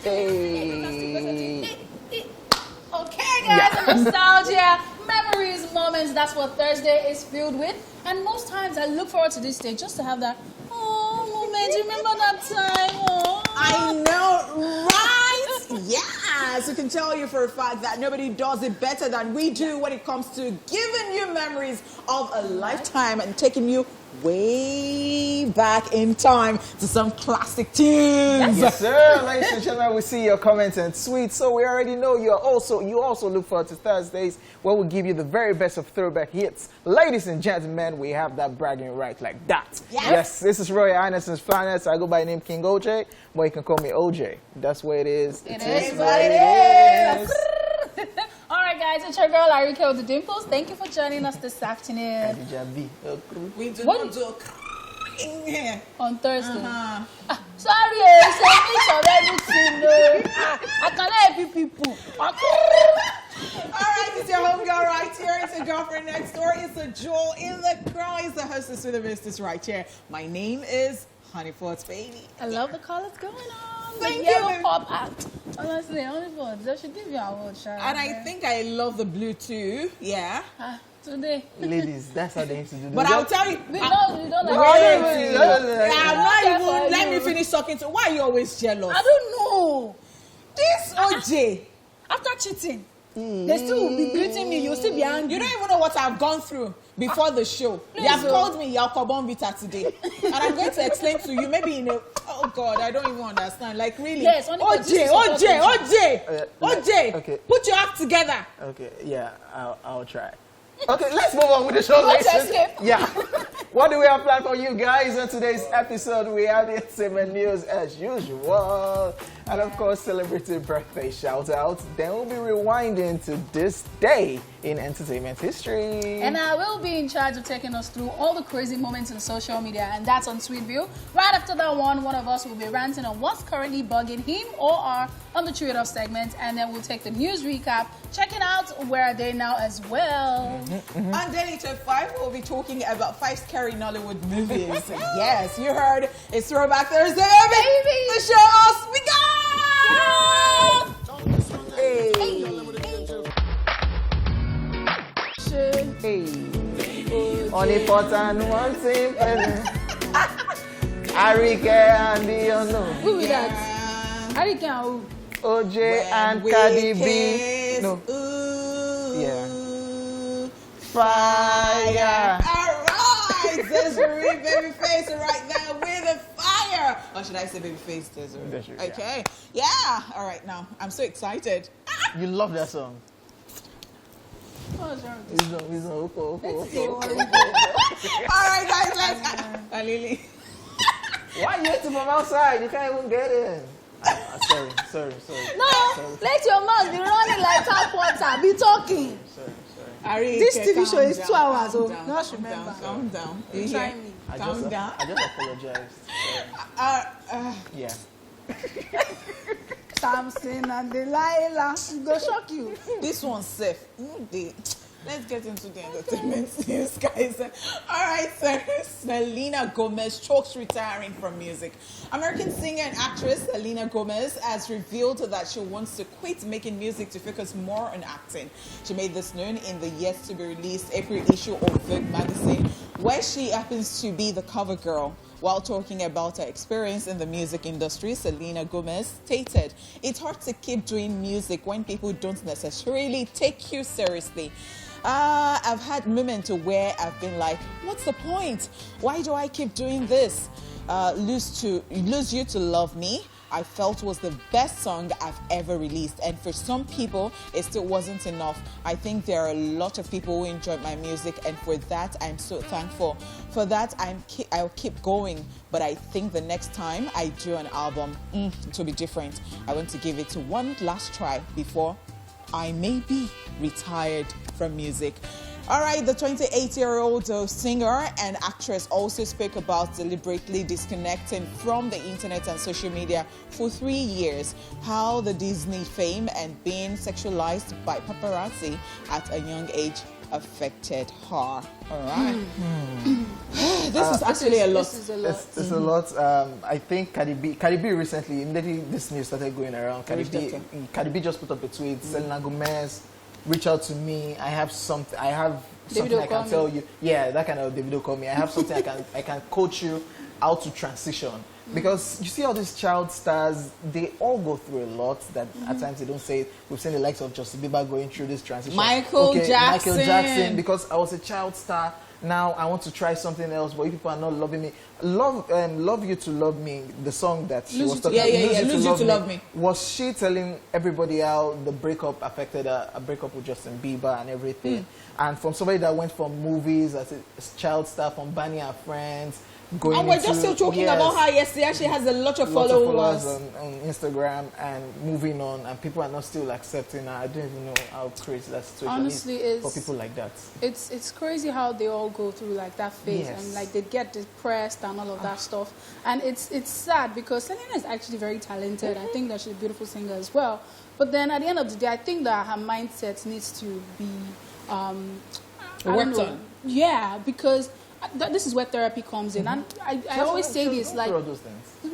Hey. Okay, guys, nostalgia, memories, moments. That's what Thursday is filled with. And most times I look forward to this day just to have that, moment. You remember that time? Oh. I know, right? Yes, I can tell you for a fact that nobody does it better than we do when it comes to giving you memories of a lifetime and taking you way back in time to some classic tunes. Yes, sir. Ladies and gentlemen, we see your comments and tweets, so we already know you also look forward to Thursdays where we'll give you the very best of throwback hits. Ladies and gentlemen, we have that bragging right like that. Yes, this is Roy Anderson's Finance. I go by the name King OJ, but you can call me OJ. That's what it is. It is what it is. All right, guys, it's your girl Arike with the Dimples. Thank you for joining us this afternoon. We do not do on Thursday. Sorry, it's of everything. I cannot help you people. All right, it's your home girl right here. It's your girlfriend next door. It's a jewel in the crown. It's the hostess with the business right here. My name is Honeyfoot, baby. I love the colors going on. Thank the you. yellow pop out. Honestly, Honeyfoot, they should give you a award, Sharon. And I think I love the blue too. Yeah. Today. Ladies, that's how they used to do. But I'll tell you. We don't like Let me finish talking to. Why are you always jealous? I don't know. This OJ. After cheating, they still will be greeting me. You'll still be angry. You don't even know what I've gone through before the show. You have called me Yakobon Vita today. And I'm going to explain to you, maybe in a... Oh, God, I don't even understand. Like, really? Yes, OJ, okay. Put your act together. Okay, yeah, I'll try. Okay, let's move on with the show. Yeah. What do we have planned for you guys on today's episode? We have the entertainment news as usual. And of course, celebrity birthday shout out. Then we'll be rewinding to this day in entertainment history. And I will be in charge of taking us through all the crazy moments in social media, and that's on Sweet View. Right after that one of us will be ranting on what's currently bugging him or her on the Trade Off segment, and then we'll take the news recap, checking out where are they now as well. On Daily Top 5, we'll be talking about 5 scary Nollywood movies. Yes, you heard. It's Throwback Thursday, baby. The show us. We go! Hey. Only important one thing, Arike and the unknown. Who is that? Arike and who? OJ and Cardi B. No. Yeah. Fire. All right, Desiree Babyface right now with a fire. Or should I say Babyface Desiree? Okay. Yeah. All right. Now I'm so excited. You love that song. What's wrong? All right, guys. Let's. Lily. Why are you waiting from outside? You can't even get in. Sorry. No, let your mouth be running like tap water. Be talking. Sorry. This TV show is 2 hours. So not remember. Calm down. You try me. Calm down. I just apologized. Yeah. Samson and Delilah. Go shock you. This one's safe. Let's get into the entertainment news, guys. All right, so Selena Gomez chokes retiring from music. American singer and actress Selena Gomez has revealed that she wants to quit making music to focus more on acting. She made this known in the yet-to-be-released April issue of Vogue magazine, where she happens to be the cover girl. While talking about her experience in the music industry, Selena Gomez stated, "It's hard to keep doing music when people don't necessarily take you seriously. I've had moments where I've been like, what's the point? Why do I keep doing this? Lose You to Love Me, I felt was the best song I've ever released, and for some people it still wasn't enough. I think there are a lot of people who enjoy my music, and for that I'm so thankful. For that I'll keep going, but I think the next time I do an album, it will be different. I want to give it one last try before I may be retired from music." All right, the 28-year-old singer and actress also spoke about deliberately disconnecting from the internet and social media for 3 years, how the Disney fame and being sexualized by paparazzi at a young age affected her. All right. This is actually a lot. This is a lot. It's a lot. I think Cardi B recently, immediately this news started going around. Cardi B just put up a tweet. Selena Gomez, reach out to me. I have something I can tell you. Yeah, that kind of Davido call me. I have something I can coach you how to transition. Because you see all these child stars, they all go through a lot that at times they don't say it. We've seen the likes of Justin Bieber going through this transition. Michael Jackson. Because I was a child star, now I want to try something else, but you people are not loving me. Love You to Love Me, the song that she was talking about. Lose You to Love Me. Was she telling everybody how the breakup affected her, a breakup with Justin Bieber and everything? And from somebody that went from movies as a child star, from Barney and Friends, going and we're just still talking about how yesterday she has a lot of followers on Instagram and moving on, and people are not still accepting her. I don't even know how crazy that situation is for people like that. It's crazy how they all go through like that phase, and like they get depressed and all of that stuff. And it's sad because Selena is actually very talented. I think that she's a beautiful singer as well. But then at the end of the day, I think that her mindset needs to be worked on. Yeah, because this is where therapy comes in, and I always say this, like,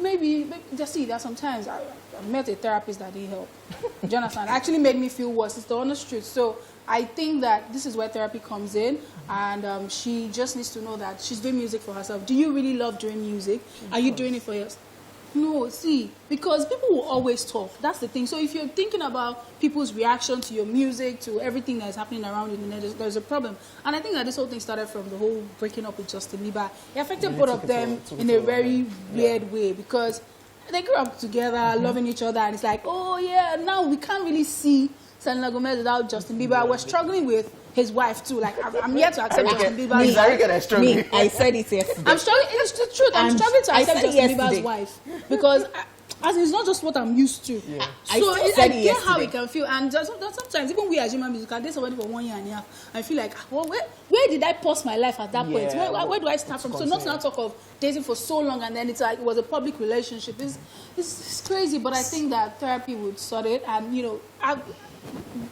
maybe just see that sometimes I met a therapist that didn't help. Do you understand? It actually made me feel worse. It's the honest truth. So I think that this is where therapy comes in, and she just needs to know that she's doing music for herself. Do you really love doing music? Are you doing it for yourself? No, see, because people will always talk. That's the thing. So if you're thinking about people's reaction to your music, to everything that's happening around you, there's a problem. And I think that this whole thing started from the whole breaking up with Justin Bieber. It affected both of them in a very weird way, because they grew up together, loving each other, and it's like, oh yeah, now we can't really see Selena Gomez without Justin Bieber. We're struggling with his wife too. Like, I'm yet to accept Justin Bieber's wife. I said it yesterday. I'm struggling. It's the truth. I'm struggling to accept Justin Bieber's wife, because as it's not just what I'm used to. Yeah. So I get how it can feel, and sometimes even we as human beings can date somebody for 1 year and a half. I feel like, well, where did I pause my life at that point? Where do I start from? So not to talk of dating for so long, and then it's like it was a public relationship. It's crazy, but I think that therapy would sort it, and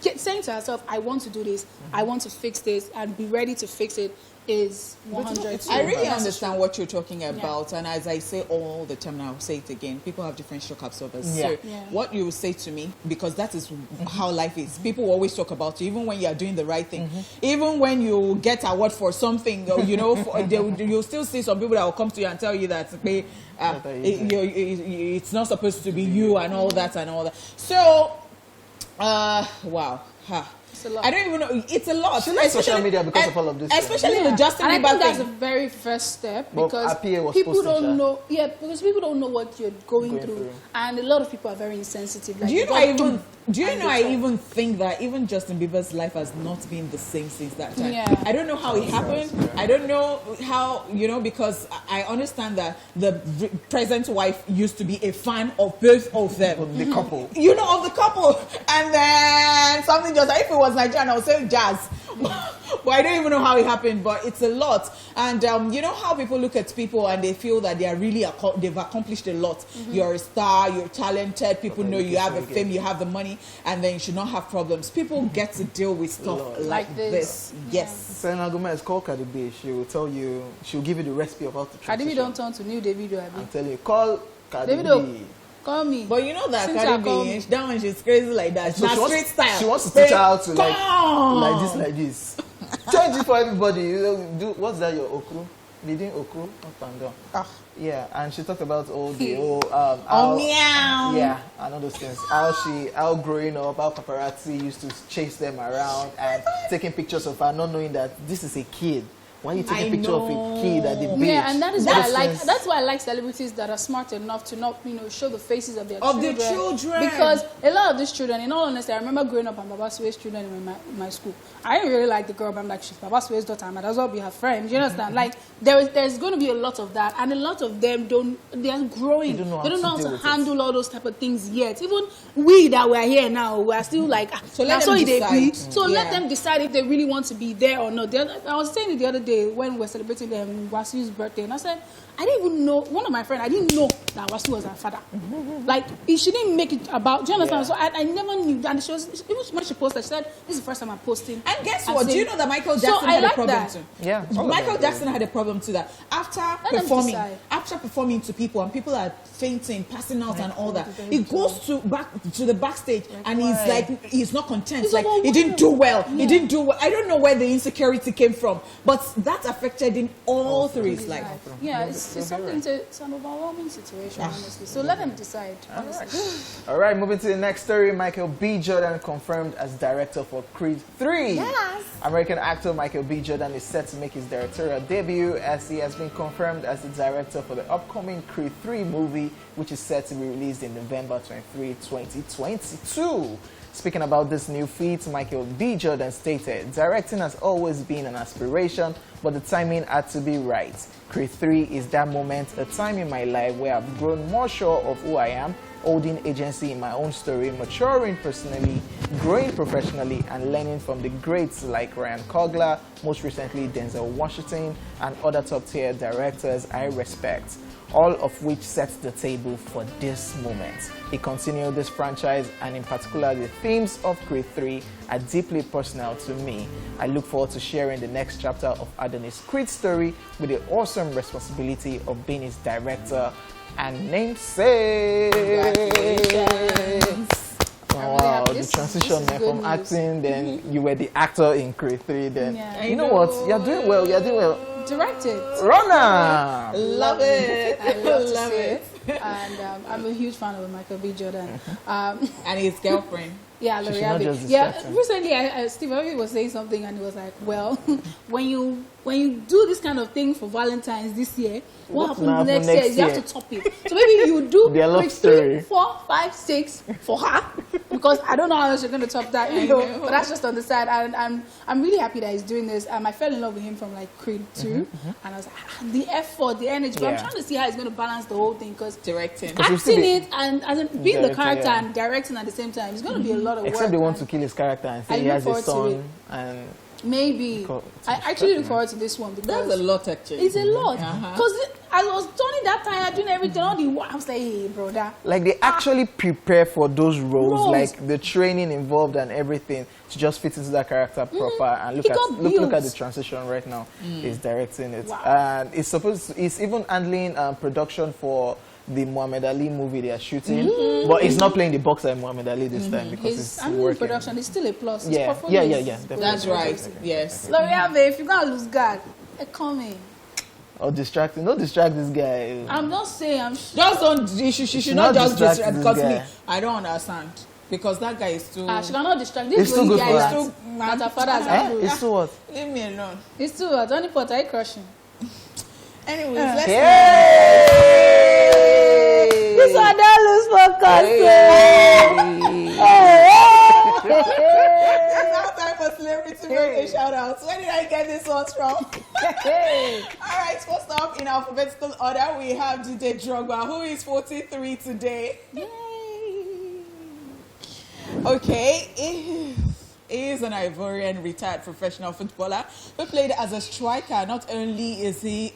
saying to herself, I want to do this, I want to fix this, and be ready to fix it is 100. I really understand what you're talking about, and as I say all the time, and I'll say it again, people have different shock absorbers. So what you will say to me, because that is how life is, people always talk about you, even when you are doing the right thing, even when you get award for something, you'll still see some people that will come to you and tell you that it's not supposed to be you, and all that and all that. So wow. I don't even know. It's a lot. She likes social media because of all of this. Especially the Justin Bieber thing. I think that's the very first step, because people don't know. Yeah, because people don't know what you're going through, and a lot of people are very insensitive. Like, do you know I even think that even Justin Bieber's life has not been the same since that time. Yeah. I don't know how it happened. I don't know how, because I understand that the present wife used to be a fan of both of them. Of the couple. Of the couple. And then something just, if it was Nigerian, I would say jazz. But I don't even know how it happened, but it's a lot. And you know how people look at people and they feel that they are really they've accomplished a lot. You're a star, you're talented, people know you have the fame, you have the money, and then you should not have problems. People get to deal with stuff like this. Yes. Selena Gomez, call Cardi B. She will tell you, she will give you the recipe of how to transition. Cardi B don't turn to new Davido. I'm telling you, call Cardi Davido. B. Call me. But you know that Cardi B, that one, she's crazy like that. So street style. She wants to teach her how to like this. Change it for everybody. What's that? Your okru? Leading okru up and down. Yeah, and she talked about all the meow. Yeah, and all those things. How growing up, how paparazzi used to chase them around and taking pictures of her, not knowing that this is a kid. Why are you taking a picture of a kid at the beach? Yeah, and that is what I like. That's why I like celebrities that are smart enough to not, show the faces of their children. The children. Because a lot of these children, in all honesty, I remember growing up, I'm Baba Sue's children in my school. I didn't really like the girl, but I'm like, she's Baba Sue's daughter, I might as well be her friend. You understand? Like, there's going to be a lot of that, and a lot of them they are growing. They don't know how to handle all those type of things yet. Even we that we're here now, we're still like, so let them decide. Let them decide if they really want to be there or not. I was saying it the other day when we were celebrating Wasiu's birthday, and I said, I didn't even know, one of my friends, I didn't know that Wasu was her father. Like, she didn't make it about, do you understand? So I never knew. And she was, even when she posted, she said, this is the first time I'm posting. And guess what? Do you know that Michael Jackson had a problem too? Yeah. Michael Jackson had a problem too, that after performing to people, and people are fainting, passing out and all that, he goes to the backstage and he's like, he's not content. Like, he didn't do well. He didn't do well. I don't know where the insecurity came from, but that affected him all through his life. Yeah, it's something it's an overwhelming situation, honestly. So let them decide. All right, moving to the next story. Michael B. Jordan confirmed as director for Creed 3. Yes. American actor Michael B. Jordan is set to make his directorial debut as he has been confirmed as the director for the upcoming Creed 3 movie, which is set to be released in November 23, 2022. Speaking about this new feat, Michael B. Jordan stated, directing has always been an aspiration, but the timing had to be right. Creed 3 is that moment, a time in my life where I've grown more sure of who I am, holding agency in my own story, maturing personally, growing professionally, and learning from the greats like Ryan Coogler, most recently Denzel Washington, and other top-tier directors I respect, all of which sets the table for this moment. He continued, this franchise, and in particular the themes of Creed 3, are deeply personal to me. I look forward to sharing the next chapter of Adonis' Creed story with the awesome responsibility of being his director and namesake. Oh, wow, the transition from acting, then you were the actor in Creed 3, then you know what? You're doing well, Directed. Runner! Love it. I love it. And I'm a huge fan of Michael B. Jordan. And his girlfriend. Yeah, L'Oreal. Yeah, recently Steve Harvey was saying something and he was like, well, when you do this kind of thing for Valentine's this year, what happens next year is you have to top it. So maybe you do their love story 3, 4, 5, 6 for her, because I don't know how else you're going to top that, you know. But that's just on the side. And I'm really happy that he's doing this. I fell in love with him from like Creed 2, and I was like, the effort, the energy. But I'm trying to see how he's going to balance the whole thing, because directing, acting it and being the character and directing at the same time, it's going to be a lot of work. Except they want to kill his character and say he has a son and maybe. I actually look forward to this one, because that's a lot actually. It's a lot, because I was turning that time, doing everything, all the work. I was like, hey, brother. Like, they actually prepare for those roles, like the training involved and everything, to just fit into that character proper. And look at the transition right now. He's directing it, and it's even handling production for the Muhammad Ali movie they are shooting, but it's not playing the boxer in Muhammad Ali this time, because it's working. Production is still a plus. Yeah. That's right. Yes. L'Oreal, if you're gonna lose God, come in. Or distracting. Don't distract this guy. I'm not saying just don't. She should not just distract, because me, I don't understand, because that guy is too. She cannot distract. This is too good for her. That her father has It's too what? Leave me alone. It's too what? Only pot I crushing. Anyways, let's. This one don't lose focus. It's now time for celebrity birthday shout outs. Where did I get this one from? Alright, first up in alphabetical order, we have DJ Drogba, who is 43 today. Yay. Okay, he is an Ivorian retired professional footballer who played as a striker. Not only is he,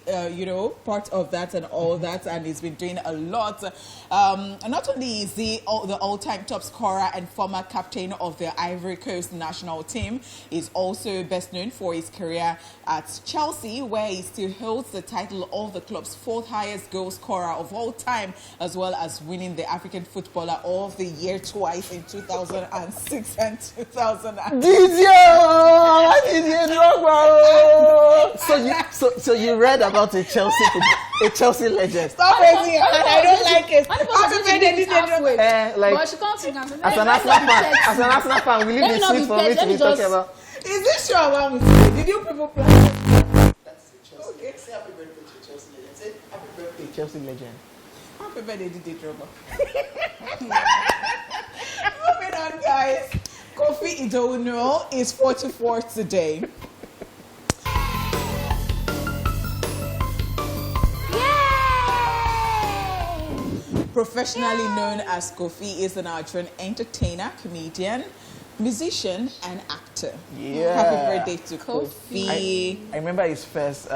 part of that and all that, and he's been doing a lot. Not only is he the all-time top scorer and former captain of the Ivory Coast national team, he's also best known for his career at Chelsea, where he still holds the title of the club's fourth highest goal scorer of all time, as well as winning the African Footballer of the Year twice in 2006 and 2000. Didier Drogba. So you read about a Chelsea legend. Stop raising your hand. I don't like it. Happy birthday, Didier Drogba. But she can't sing. As an Arsenal fan, will you be sweet for me to be talking about? Is this your one? Did you people plan? That's Chelsea. Okay. Say happy birthday to Chelsea legend. Say happy birthday, Chelsea legend. Happy birthday, Didier Drogba. Moving on, guys. Kofi Idowu is 44 today. Professionally known as Kofi, is an Nigerian entertainer, comedian, musician, and actor. Yeah. Happy birthday to Kofi. I remember his first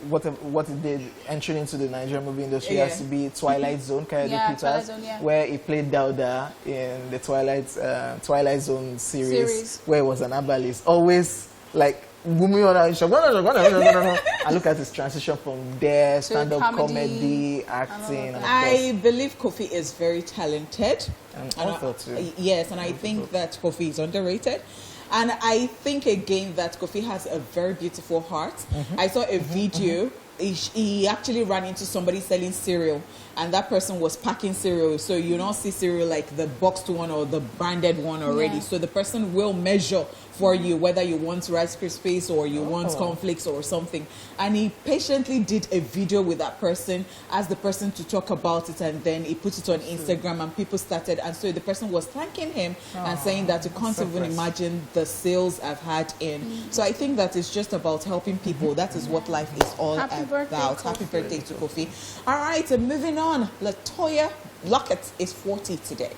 what it did, entering into the Nigerian movie industry has to be Twilight Zone, Twilight Zone, where he played Dauda in the Twilight Zone series, where he was an herbalist. Always like booming on. I look at his transition from there, stand-up comedy, acting. I believe Kofi is very talented. And author too. Yes, and I think that Kofi is underrated. And I think again that Kofi has a very beautiful heart. I saw a video. He actually ran into somebody selling cereal, and that person was packing cereal. So you don't see cereal like the boxed one or the branded one already. Yeah. So the person will measure for you whether you want Rice Krispies or you want cornflakes or something. And he patiently did a video with that person, asked the person to talk about it, and then he put it on Instagram, and people started. And so the person was thanking him and saying that you can't even imagine the sales I've had in. So I think that it's just about helping people. That is what life is all about. Happy birthday to Kofi. All right, and moving on. Latoya Lockett is 40 today.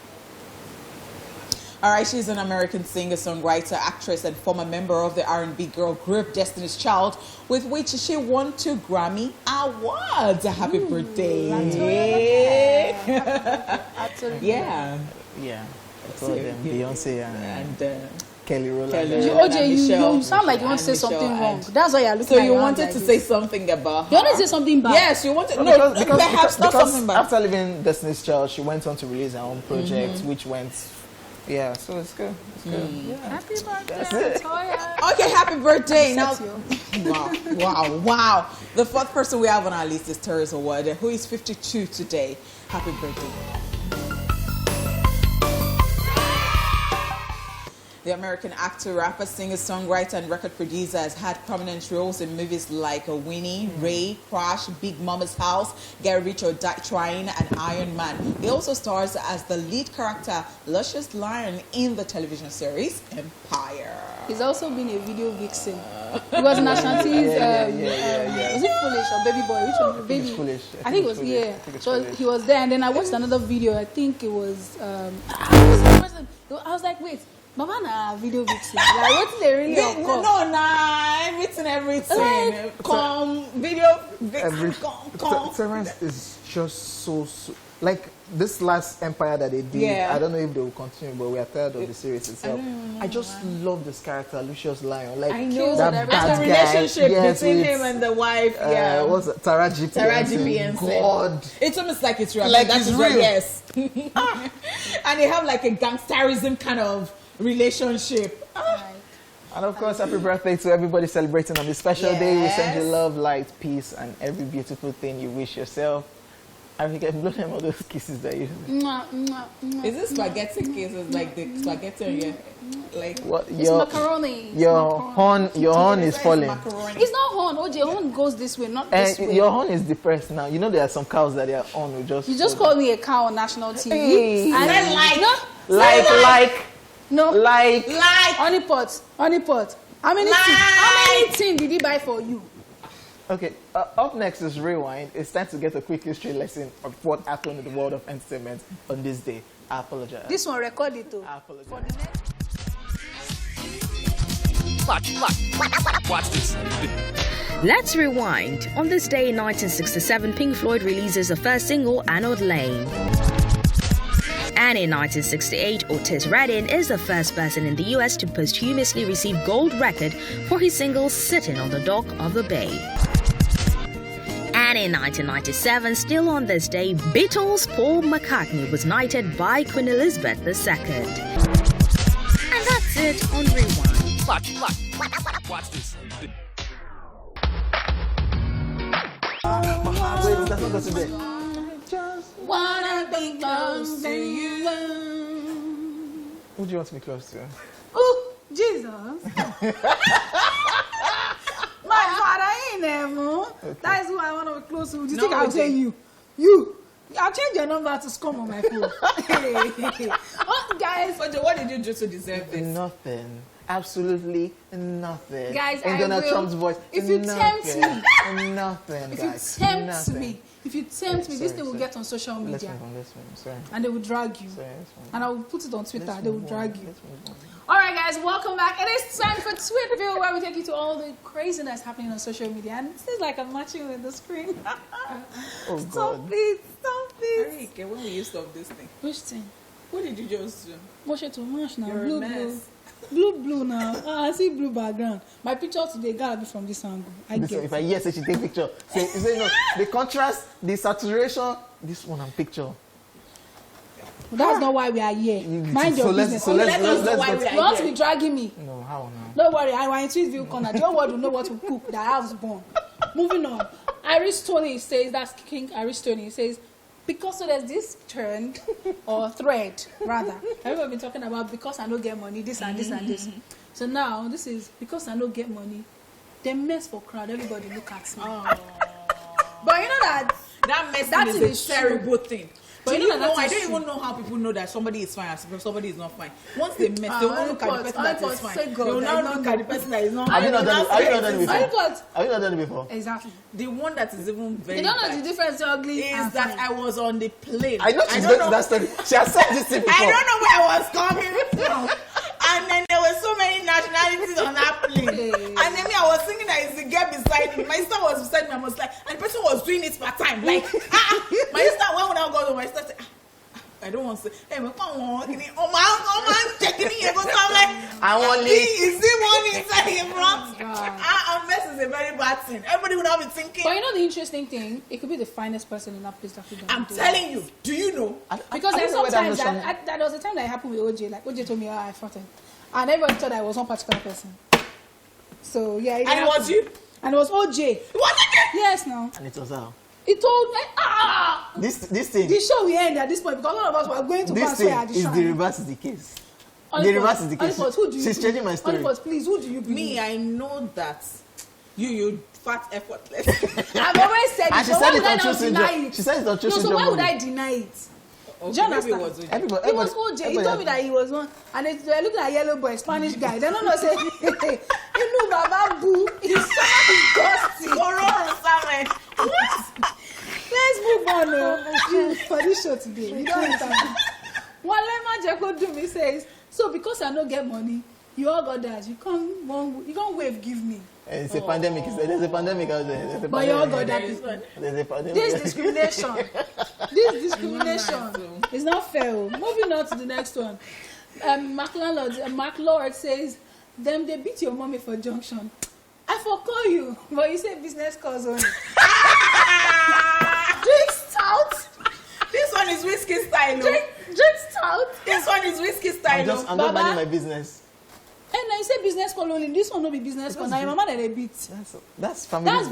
All right, she's an American singer, songwriter, actress, and former member of the R&B girl group Destiny's Child, with which she won 2 Grammy Awards. Happy birthday. Absolutely. Yeah. Beyonce and Kelly Rowland. You sound like you want to say something wrong. That's why you're looking. So you wanted to say something about her. You want to say something bad? Yes, you wanted. Because something bad. After leaving Destiny's Child, she went on to release her own project, which went. Yeah, so it's good. It's good. Yeah. Happy birthday, Latoya. Okay, happy birthday. Now, wow. The 4th person we have on our list is Terrence, who is 52 today. Happy birthday. The American actor, rapper, singer, songwriter, and record producer has had prominent roles in movies like Winnie, Ray, Crash, Big Mama's House, Get Rich or Die Trying, and Iron Man. He also stars as the lead character, Luscious Lion, in the television series Empire. He's also been a video vixen. He was in Ashanti's, was it Foolish or Baby Boy? Which one? Baby. Foolish. I think it was, So he was there, and then I watched another video. I think it was, I was like, wait. Mama na video vixen. Like what's the really everything. Like, video vixen. Terrence is just so like this last Empire that they did. I don't know if they will continue, but we are tired of the series itself. I just love this character, Lucius Lion. Like I know that bad the relationship between him and the wife. What's it? Taraji P. God, it's almost like it's real. Like that's real. Yes. And they have like a gangsterism kind of relationship. And of course, happy birthday to everybody celebrating on this special day. We send you love, light, peace, and every beautiful thing you wish yourself. And you can blow them all those kisses that you Is this spaghetti kisses like the spaghetti on your like what? It's macaroni. Your horn is falling. It's not horn. OJ, horn goes this way, not this way. Your horn is depressed now. You know there are some cows that their horn will just. You just called me a cow on national TV. Hey. And like honey pot. How many tin did he buy for you? Okay, up next is Rewind. It's time to get a quick history lesson of what happened in the world of entertainment on this day. I apologize. This one recorded too. I apologize. For the next... Watch this. Let's rewind. On this day in 1967, Pink Floyd releases the first single, Anode Lane. And in 1968, Otis Redding is the first person in the US to posthumously receive gold record for his single Sitting on the Dock of the Bay. And in 1997, still on this day, Beatles' Paul McCartney was knighted by Queen Elizabeth II. And that's it on Rewind. Watch this. Wait, that's not today. just wanna be close to you. Who do you want to be close to? Oh, Jesus. My father ain't there, Mo. Okay. That is who I want to be close to. Do you think I'll tell you? I'll change your number to scum on my phone. Oh, guys. What did you do to deserve this? Nothing. Absolutely nothing. Guys, in Donald Trump's voice. If you tempt me. Nothing, guys. If you tempt me, this thing will get on social media. Let's move on. Sorry. And they will drag you. Sorry, and I will put it on Twitter. They will drag you. Let's move on. All right, guys. guys, welcome back. It is time for Tweet Review, where we take you to all the craziness happening on social media. And this is like I'm matching with the screen. Oh, Stop it. Arike, when will you stop this thing? Which thing? What did you just do? Wash it too much now. You're a mess. Blue now. I see blue background. My picture today gotta be from this angle. If I say she take picture, say no. The contrast, the saturation, this one and picture. That's not why we are here. Mind your business. Let's You want to be dragging me? No, how now? Don't worry, I want to view corner. Your word will know what to cook. The house born. Moving on. Irish Tony says, that's King Irish Tony says, because so there's this trend or thread rather. Everyone been talking about because I don't get money, this and this and this. So now this is because I don't get money. They mess for crowd. Everybody look at me. But you know that mess is a terrible thing. But you know, I don't true. even know how people know that somebody is fine and somebody is not fine. Once they mess, they will not look at the person that is fine. They will not look at the person that is not fine. Have you not done it before? Exactly. The one that is even very You don't know bad the difference ugly is that I was on the plane. I know she's going to that story. She has said this thing before. I don't know where I was coming from. And then there were so many nationalities on that plane. And then I was thinking that it's the girl beside me. My sister was beside me. I was like, and the person was doing it part time. Like, my sister, when I go to my sister, said, I don't want to say, hey, come on, checking in here. I'm like, I want is the one inside in front? Unless it's a very bad thing. Everybody would not be thinking. But you know the interesting thing? It could be the finest person in that place that could I'm telling you. Do you know? Because there's sometimes that was the time that it happened with OJ. Like OJ told me, I fought him. And everyone thought I was one particular person. So yeah. And it was you? And it was OJ. Was it? Yes, no. And it was how? He told me, This thing. The show will end at this point because all of us were going to This thing is the reverse of the case. The reverse is the case. She's changing my story. Please, who do you believe? Me, I know that you fat effortless. I've always said it. And she said it on True Syndrome. She said it on True Syndrome. So why would I deny it? Okay, do you understand? Everybody, it was OJ. He told me that he was one, and they looked like a yellow boy, Spanish guy. They don't know say, you know, Baba Boo. He's so disgusting. What? Let's move on for this show today. You don't understand. Walema Jeko Dumi says, so because I don't get money, you all got that. You can't wave give me. It's a pandemic. There's a pandemic out there. But you all got that. There's a pandemic. This discrimination. It's not fair. Moving on to the next one. Mark Lord says, them they beat your mommy for junction. I forcall you, but you say business calls only. Drink stout. This one is whiskey style. Drink stout. This one is whiskey style. I'm not minding my business. And now you say business call only. This one no be business call. Now your mama they beat. That's family. That's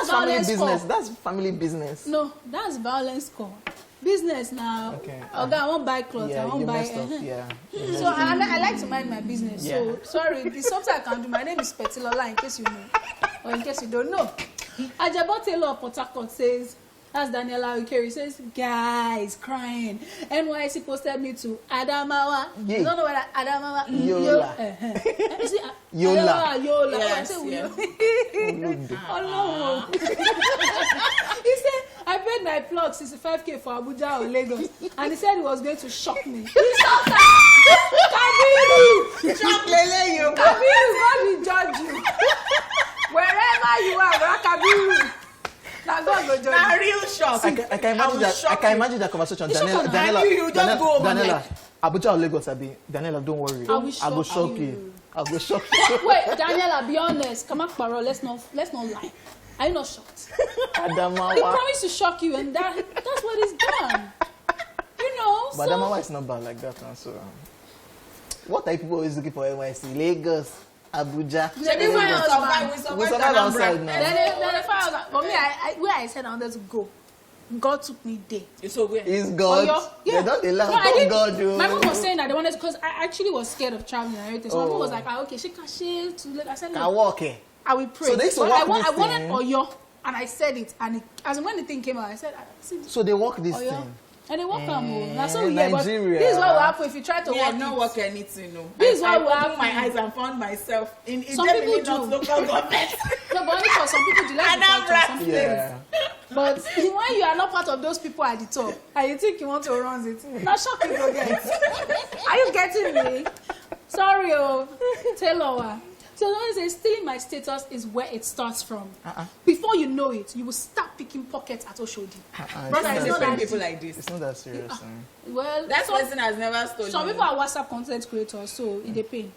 family business. That's family business. No, that's violence call. Business now. Okay. Okay, I won't buy clothes. Yeah, I won't buy. So I like to mind my business. Yeah. So sorry, it's something I can do. My name is Petilola, in case you know, or in case you don't know. Ajabo Taylor of Port Harcourt says, that's Daniela Ukeri says, guys crying. NYC posted me to Adamawa. Yeah. You don't know what Adamawa? Yola. Yola. Yes, Oh no. He said, I paid my plug 65K for Abuja or Lagos, and he said he was going to shock me. He shocked me. Kabiru! Shock Lele, you. Kabiru, God will judge you. Wherever you are, Kabiru. Now God will judge you. Now real shock. I can imagine that conversation. Daniela, Abuja or Lagos, Daniela, don't worry. I will shock you. I will shock you. Wait, Daniela, be honest. Come on, Paro, let's not lie. Are you not shocked? Adamawa. He promised to shock you, and that's what he's done. You know. But Adamawa is not bad like that, man. So, what are people always looking for? NYC, Lagos, Abuja. We survive outside now. Then for me, where I said I wanted to go, God took me there. So where? Is God? Yeah. They don't allow God. My mom was saying that they wanted because I actually was scared of traveling and everything. So my mom was like, okay, she can share to like I said, no. Can walk here. I will pray. So they I wanted Oyo, and I said it, and when the thing came out, I said, so they walk this Oyo. thing. And they walk on That's so Nigeria. But this is what will happen if you try to walk. I don't walk anything, no. This is what will happen. happen. My eyes and found myself in some people do. Not local government. No, but only for some people do. Like yeah. But when you are not part of those people at the top, and you think you want to run it, not shocking again. Are you getting me? Sorry, Taylor. So when they say stealing my status is where it starts from. Before you know it, you will start picking pockets at Oshodi. Brother, it's not that people like this. It's not that serious. Well, that person has never stolen. Some people are WhatsApp content creators, so it they pay.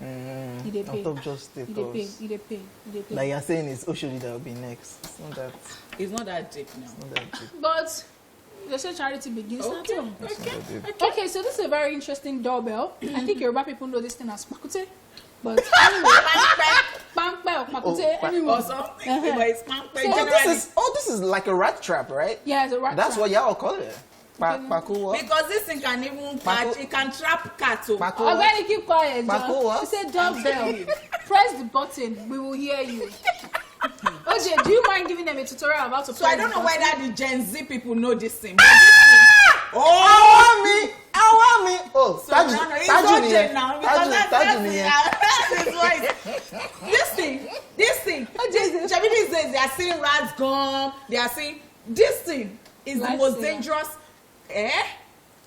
It On top just status. It they pay. Like you're saying, it's Oshodi that will be next. It's not that deep now. It's not that deep. But they say charity begins at home. Okay, So this is a very interesting doorbell. I think Yoruba people know this thing as pakute. But anyway, or something. This is like a rat trap, right? Yeah, it's a rat That's trap. what y'all call it. Because this thing can even catch, it can trap cattle. Already keep quiet, John. He said doorbell. Press the button, we will hear you. OJ, do you mind giving them a tutorial about to So I don't know whether the Gen Z people know this thing. I want me. Oh, so no, it's not Gen now because that's his voice. This thing. Jabibi says they are seeing rats gone. They are seeing this thing is the most dangerous.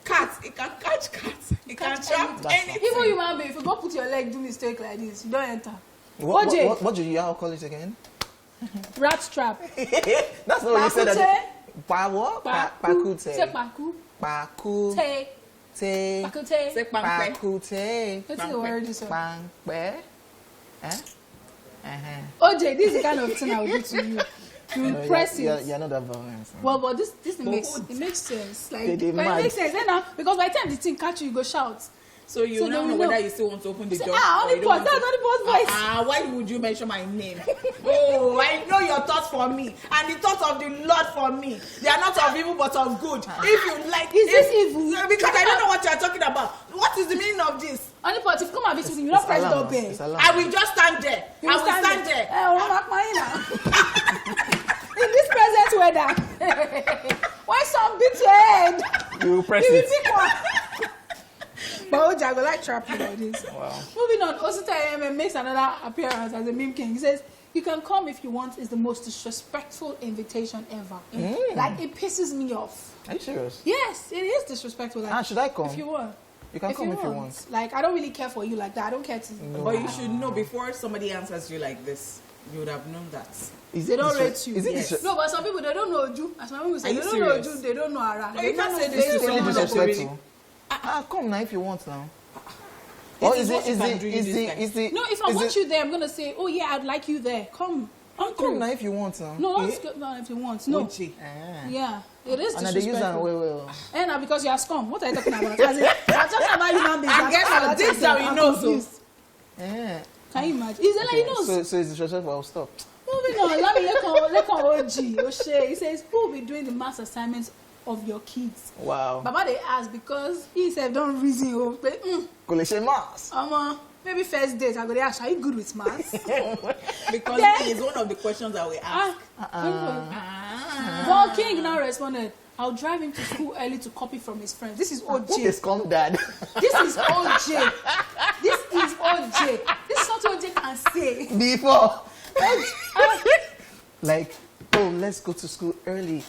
Cats. It can catch cats. It can trap anything. Even human being, if you go put your leg, do mistake like this, you don't enter. What do you all call it again? Rat trap. That's not what you said. Pakute. What's the word you said? OJ, this is the kind of thing I will do to you. You will press it. You're not that violent. Well, but this makes sense. Like, it makes sense. Because by the time the thing catch you, you go shout. So you don't know whether you still want to open the door. That's not the boss voice. Why would you mention my name? Oh, I know your thoughts for me, and the thoughts of the Lord for me. They are not of evil, but of good. If you like, is this evil? Because I don't know what you are talking about. What is the meaning of this? Only part if you come and visit me, you don't press doorbell. I will just stand there. I will stand there. In this present weather, why some beat your head? You will press it. But OJ, I go like trapping about this. Wow. Moving on, Osita makes another appearance as a meme king. He says, "You can come if you want" is the most disrespectful invitation ever. Like, it pisses me off. Are you serious? Yes, it is disrespectful. Like, should I come? If you want. You can come if you want. Like, I don't really care for you like that. I don't care to. No. But you should know before somebody answers you like this, you would have known that. They don't rate you. Is it No, but some people, they don't know Oju. As my mom say, they don't know Oju, they don't know Ara. You can't say this is really disrespectful. disrespectful. Come now if you want now. Or is it? No, if I want you there, I'm gonna say, oh yeah, I'd like you there. Come come now if you want now. No, not if you want. No. Yeah, it is disrespectful. And they use that well. And now because you are scum, what are you talking about? I'm talking about human beings. And guess what? This is how you know so. Can you imagine? Is it like he knows? So it's disrespectful. I'll stop. Moving on, let me look on OG. O'Shea. He says, who will be doing the math assignments of your kids? Wow. Baba they ask because he said don't reason. Collection mass. Maybe first date I go there ask, are you good with maths? Because it is one of the questions that we ask. Well, King now responded, I'll drive him to school early to copy from his friends. This is OJ. What is come dad? This is OJ. This is OJ. This is what OJ can say. Before. Like, oh, let's go to school early.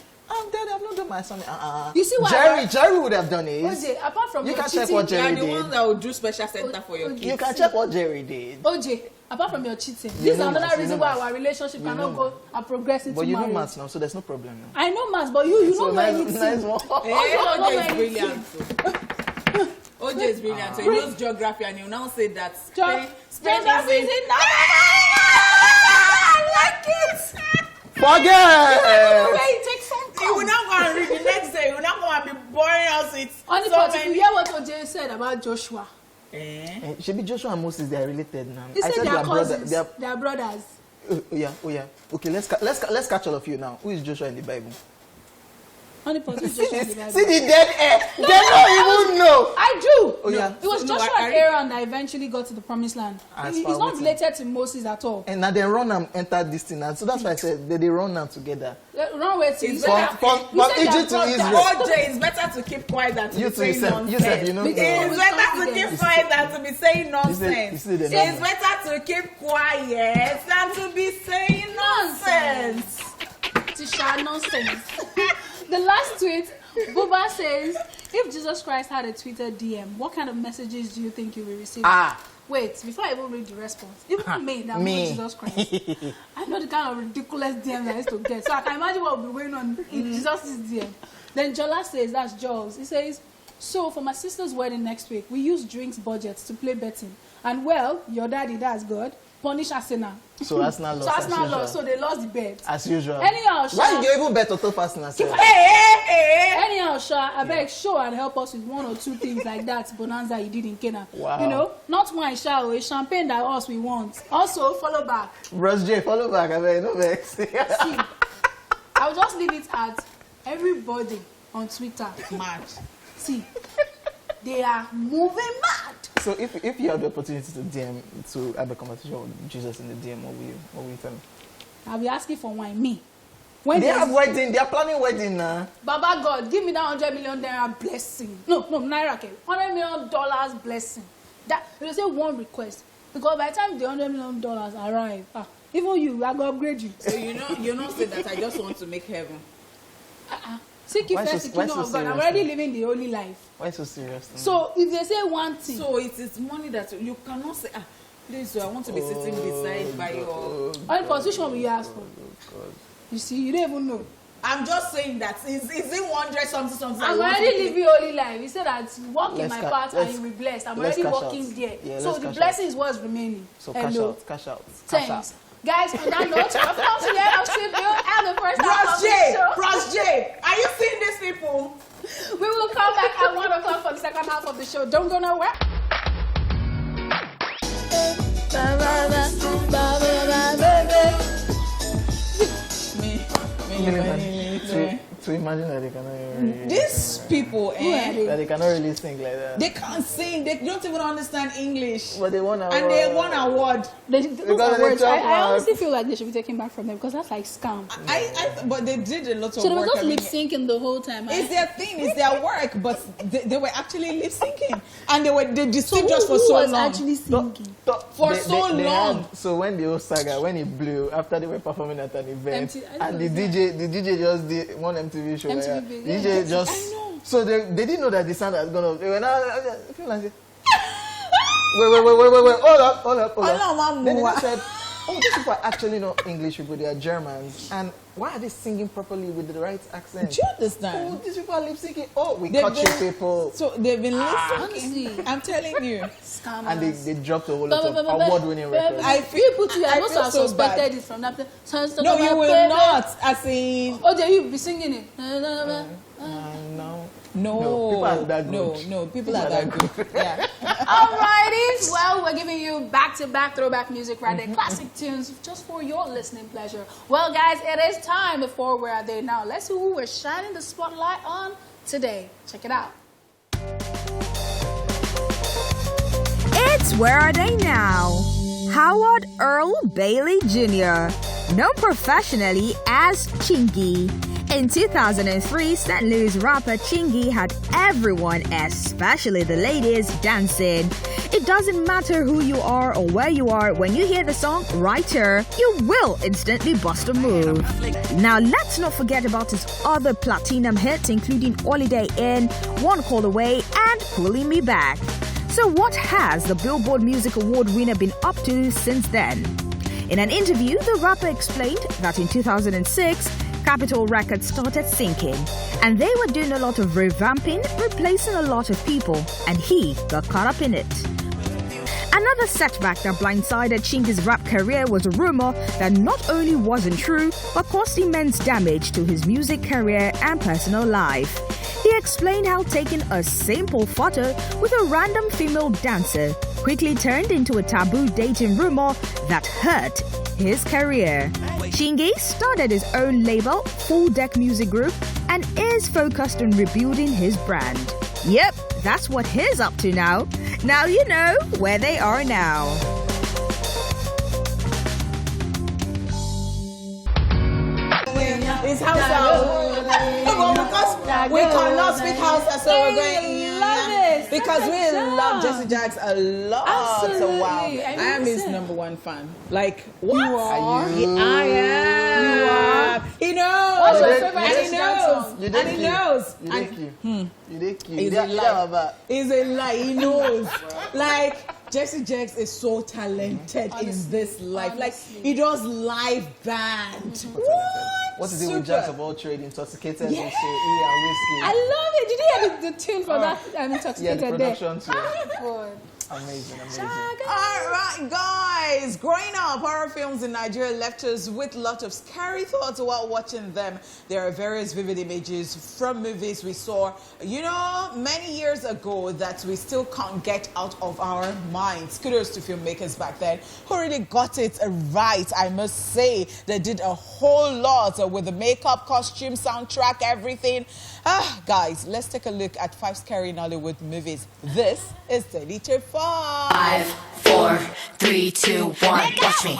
Dad, I've not done my assignment. You see what Jerry would have done it. OJ, apart from you your can cheating, check what Jerry did. The ones that will do special center for your kids. You can check what Jerry did. OJ, apart from your cheating, this is another reason why our relationship cannot go and progress into marriage. But you marriage. know maths now, so there's no problem now. I know maths, but you don't know anything. Nice one. OJ is brilliant. OJ is brilliant. So he knows geography and you now say that Spain is in. I like it. Forget. He will not go and read the next day. He will not go and be boring us with only so many. You hear what OJ said about Joshua? Should be Joshua and Moses. They are related now. He said they are cousins. They are brothers. Oh yeah. Okay, let's catch all of you now. Who is Joshua in the Bible? Only Joshua in the Bible. See the dead air. They don't even know. I do. Oh yeah. It was Joshua and Aaron that eventually got to the promised land. He's not related to Moses at all. And now they run and enter this thing, and so that's why I said they run now together. Run away to from Egypt to Israel. OJ, it's better to keep quiet than to be saying nonsense. You said, you know. It's better to keep quiet than to be saying nonsense. It's better to keep quiet than to be saying nonsense. To share nonsense. The last tweet Buba says, if Jesus Christ had a Twitter DM, what kind of messages do you think you will receive? Wait, before I even read the response, even me, that me. Jesus Christ, I know the kind of ridiculous DMs I used to get. So I can imagine what will be going on in Jesus' DM. Then Jola says, that's Jols. He says, so for my sister's wedding next week, we use drinks budgets to play betting. And well, your daddy, that's God, punish Arsenal. So Arsenal lost. So Arsenal lost, so they lost the bet. As usual. Anyhow, Sha. Why you even bet to top Arsenal? Anyhow, Sha, I beg, show and help us with one or two things like that bonanza you did in Kenya. Wow. You know, not wine, Sha, it's champagne that us we want. Also, follow back. Bros J, follow back. I beg, no vex. See, I'll just leave it at everybody on Twitter. Mad. See, they are moving mad. So if you have the opportunity to DM, to have a conversation with Jesus in the DM, what will you tell him? I'll be asking for wine. Me. When they have wedding, they are planning wedding now. Baba God, give me that $100 million blessing. No, Naira, $100 million blessing. That you say one request. Because by the time the $100 million arrive, even you, I go upgrade you. So you're not saying that I just want to make heaven. Seek ye first the kingdom of God. I'm already living the holy life. Why so serious? So if they say one thing, so it is money that you cannot say. Please, I want to be sitting beside by your. What position will you ask for? You see, you don't even know. I'm just saying that is it 100 something. I'm already living holy life. You said that walk in my path and you will be blessed. I'm already walking there. Yeah, so the blessing is what's remaining. So cash out. Thanks. Guys, on that note, we've come to the end of Tribute and the first half of the show. Bros J, are you seeing these people? We will come back at 1 o'clock for the second half of the show. Don't go nowhere. To imagine that they cannot really these people, that they cannot really sing like that. They can't sing. They don't even understand English. But they won an award. And they won an award. I honestly feel like they should be taken back from them because that's like scam. But they did a lot of work. So they were just lip syncing the whole time. It's their thing. It's their work. But they were actually lip syncing, and they deceived us for so long. Actually singing for so long. So when the whole saga, when it blew after they were performing at an event, and the DJ just did one MTV show. DJ just so they didn't know that the sound has gone up. They were now wait, hold up. Then they said, oh, these people are actually not English people, they are Germans. And why are they singing properly with the right accent? Do you understand? Oh, these people are lip syncing. Oh, we caught you people. So they've been lip syncing. I'm telling you. Scammers. And they dropped a whole lot of award-winning records. I must have suspected it from that. No, you will not. As in. Oh, they you be singing it. No. People are that good. No, people are that good. Yeah. Alrighty. Well, we're giving you back-to-back throwback music right there. Classic tunes just for your listening pleasure. Well, guys, it is time before we're there now. Let's see who we're shining the spotlight on today. Check it out. It's Where Are They Now? Howard Earl Bailey Jr., known professionally as Chingy. In 2003, St. Louis rapper Chingy had everyone, especially the ladies, dancing. It doesn't matter who you are or where you are, when you hear the song Right Here, you will instantly bust a move. Now let's not forget about his other platinum hits, including Holiday Inn, One Call Away, and Pulling Me Back. So what has the Billboard Music Award winner been up to since then? In an interview, the rapper explained that in 2006, Capitol Records started sinking, and they were doing a lot of revamping, replacing a lot of people, and he got caught up in it. Another setback that blindsided Chingy's rap career was a rumor that not only wasn't true, but caused immense damage to his music career and personal life. He explained how taking a simple photo with a random female dancer quickly turned into a taboo dating rumor that hurt his career. Chingy started his own label, Full Deck Music Group, and is focused on rebuilding his brand. Yep, that's what he's up to now. Now you know where they are now. It's Hausa. Because we cannot speak Hausa, so we're going. because we love Jesse Jacks a lot. Absolutely. So wow, I am his #1 fan. Like what? You are. I am. You are. He knows. What's your favorite And he Jesse Jacks knows. song? And he knows. He's a lie. He's a lie. He knows. Like Jesse Jacks is so talented in this life. Honestly. Like he does live band. What is it with Jacks of all trade, intoxicated Yeah. also, and whiskey? I love it. Did you hear the tune for that? Intoxicated Yeah, the there. production too. God. Amazing. All right, guys. Growing up, horror films in Nigeria left us with lots of scary thoughts while watching them. There are various vivid images from movies we saw, many years ago that we still can't get out of our minds. Kudos to filmmakers back then who really got it right. I must say they did a whole lot with the makeup, costume, soundtrack, everything. Guys, let's take a look at 5 scary Nollywood movies. This is Didier. 5, 4, 3, 2, 1. Watch me.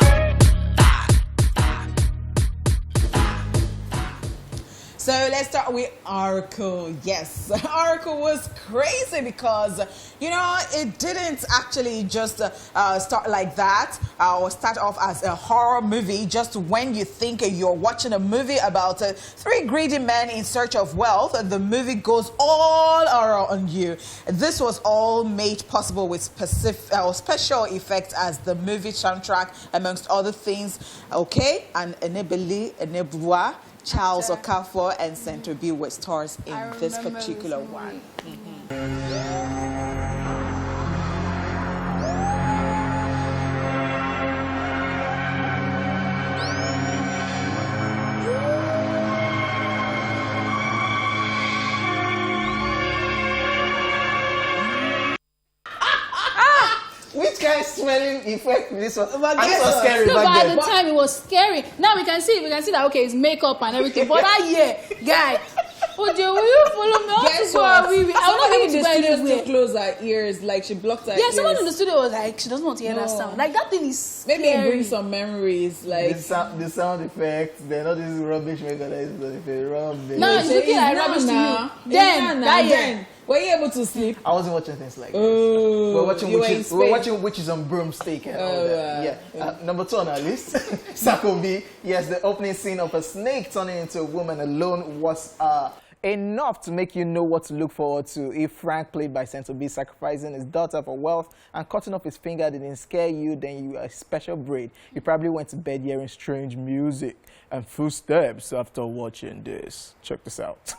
So let's start with Oracle. Yes, Oracle was crazy because, it didn't actually just start like that or start off as a horror movie. Just when you think you're watching a movie about 3 greedy men in search of wealth, the movie goes all around you. This was all made possible with special effects as the movie soundtrack, amongst other things. Okay, and Enebua, Charles Okafor and Central B were stars in this particular one. Which kind of smelling effect this was? But This was scary No, but back at then. the time it was scary. Now we can see that okay, it's makeup and everything. But that year, guy, Oje, will you follow me? Guess what? I will not Someone be in the able to studio go still anywhere. closed her ears, like she blocked her Yeah, ears. someone in the studio was like, she doesn't want to hear that sound. Like that thing is scary. Maybe it brings some memories, like The sound effects, then all this rubbish maker that is rubbish. No, it's looking like rubbish to you. Then, that year. Were you able to sleep? I wasn't watching things like this. Oh, We were watching you were in witches. We were Spain. watching witches on broomstick and all that. Number 2 on our list, Sakobi. Yes, the opening scene of a snake turning into a woman alone was enough to make you know what to look forward to. If Frank, played by Central B, sacrificing his daughter for wealth and cutting off his finger didn't scare you, then you are a special breed. You probably went to bed hearing strange music and footsteps after watching this. Check this out.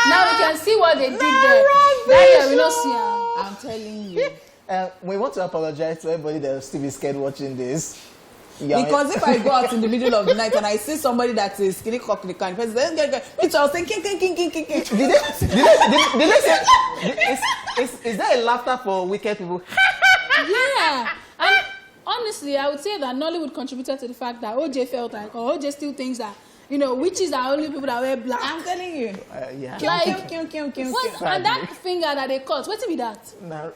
Now we can see what they did there. That year we don't see her. I'm telling you. We want to apologize to everybody that will still be scared watching this. Because if I go out in the middle of the night and I see somebody that is skinny cockney kind person, then it's all saying king. Did they say, is there a laughter for wicked people? Yeah. And honestly, I would say that Nollywood contributed to the fact that OJ felt like, or OJ still thinks that, witches are only people that wear black. I'm telling you. Yeah. Like, what? And that finger that they cut, what be that? Now,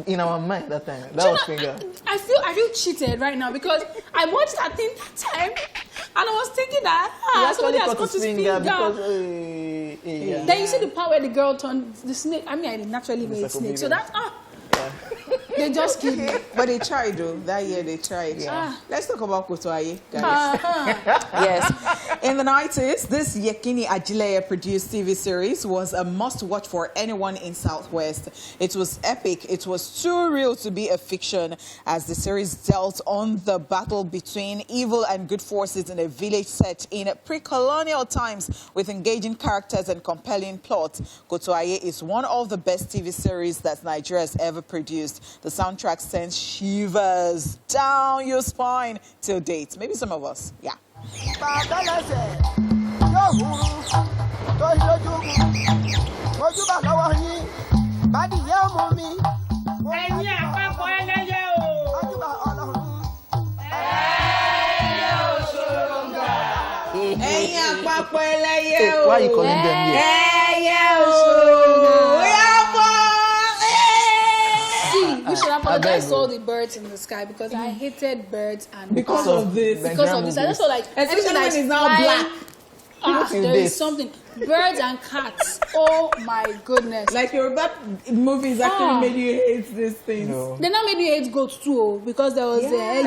in our mind that time, that was finger. I feel cheated right now because I watched that thing that time and I was thinking that somebody has cut his finger. Because, Then you see the part where the girl turned the snake. I mean, I naturally made a snake, so that they just killed me. But they tried though. That year they tried. Yeah. Let's talk about Kotoaye, guys. Yes. In the 90s, this Yekini Ajileye produced TV series was a must-watch for anyone in Southwest. It was epic. It was too real to be a fiction, as the series dealt on the battle between evil and good forces in a village set in pre-colonial times with engaging characters and compelling plot. Kotoaye is one of the best TV series that Nigeria has ever produced. The soundtrack sends shivers down your spine till date. Maybe some of us, yeah. Why are you calling them here? See, We should apologize to all the birds in the sky because I hated birds and Because of this. Because of this. I just feel like Especially when it's now black. There is something. Birds and cats. Oh my goodness. Like Yoruba movies actually made you hate these things. No. They now made me hate goats too, because there was Hey.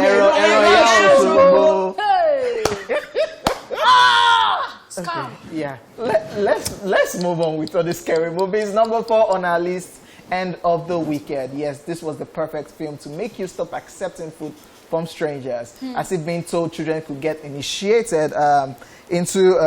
Scam. Yeah. Let's move on with other scary movies. Number 4 on our list, End of the Wicked. Yes, this was the perfect film to make you stop accepting food from strangers. As if being told children could get initiated into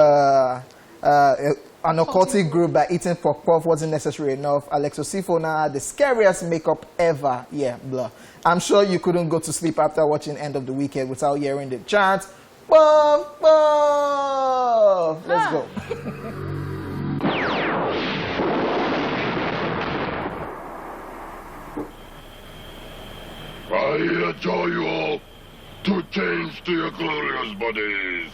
an occultic group by eating pork puff wasn't necessary enough. Alex Osifona had the scariest makeup ever. Yeah, blah. I'm sure you couldn't go to sleep after watching End of the Wicked without hearing the chant, puff, puff. Let's go. I adjure you all to change to your glorious bodies.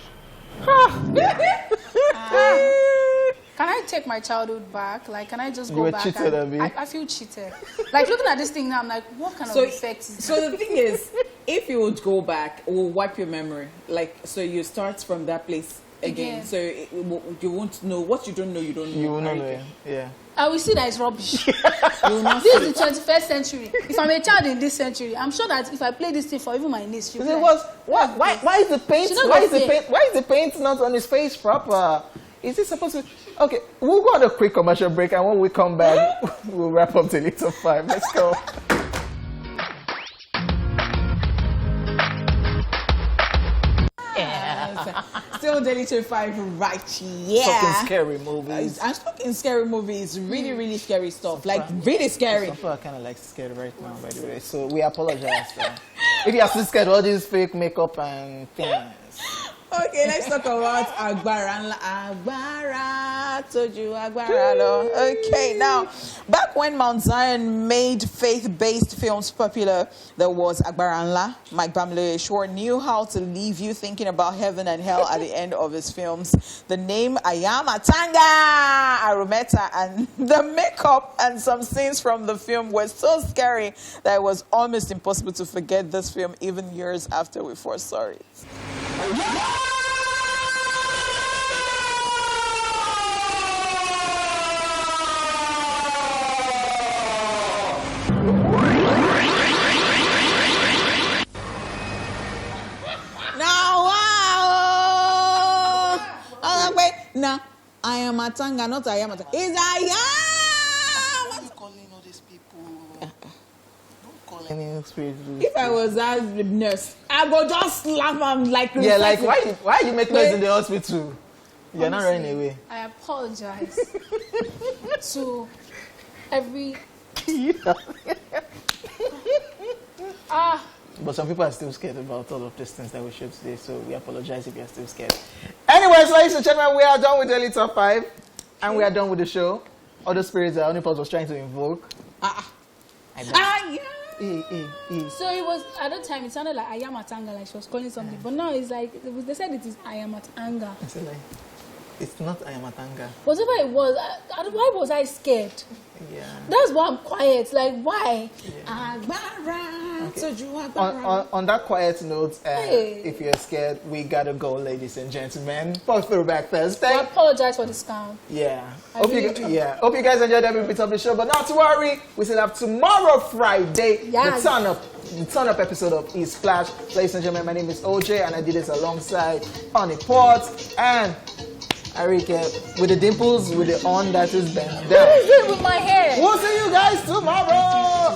Can I take my childhood back? Like, can I just go back? Cheated, I feel cheated. Like, looking at this thing now, I'm like, what kind of effect is So the thing is, if you would go back, it will wipe your memory. Like, so you start from that place again. So you won't know. What you don't know, you don't know. You will not know. Yeah. I will see that it's rubbish. This is the 21st century. If I'm a child in this century, I'm sure that if I play this thing for even my niece, she'll be like, why is the paint? Why is the paint not on his face proper? Is it supposed to? Okay, we'll go on a quick commercial break, and when we come back, we'll wrap up the little 5. Let's go. Still Daily 5 right here. Talking scary movies. I'm talking scary movies. Really, really scary stuff. Like, really scary. Some people are kind of like scared right now, by the way. So we apologize. If you are still scared, all this fake makeup and things. Okay, let's talk about AGBARA-NLA. AGBARA, told you AGBARA. Okay, now, back when Mount Zion made faith-based films popular, there was AGBARA-NLA. Mike Bamley-Shore knew how to leave you thinking about heaven and hell at the end of his films. The name Ayamatanga, Arumeta, and the makeup and some scenes from the film were so scary that it was almost impossible to forget this film even years after we first saw it. Now, I am a Tanga, not I am a Tanga. It's I am. Why are you calling all these people? Don't call any spirit. If I was a nurse, I would just slap them like. Yeah, like why are you making noise in the hospital? You're not running away. I apologize to every. But some people are still scared about all of these things that we showed today, so we apologize if you're still scared. Anyways, ladies and gentlemen, we are done with the Little 5, and we are done with the show. All the spirits that Onipos was trying to invoke. So it was, at that time, it sounded like I am at anger, like she was calling something. But now it's like, they said it is I am at anger. I said like, it's not I am at anger. Whatever it was, why was I scared? Yeah. That's why I'm quiet. Like, why? Yeah. Okay. On that quiet note, if you're scared, we gotta go, ladies and gentlemen, for Throwback Thursday. I apologize for the sound. Yeah. Hope you guys enjoyed every bit of the show, but not to worry, we still have tomorrow, Friday, the turn up episode of Esplash. Ladies and gentlemen, my name is OJ, and I did this alongside Honey Pot and Arike with the dimples, with the on that is bent down. What is it with my hair? We'll see you guys tomorrow.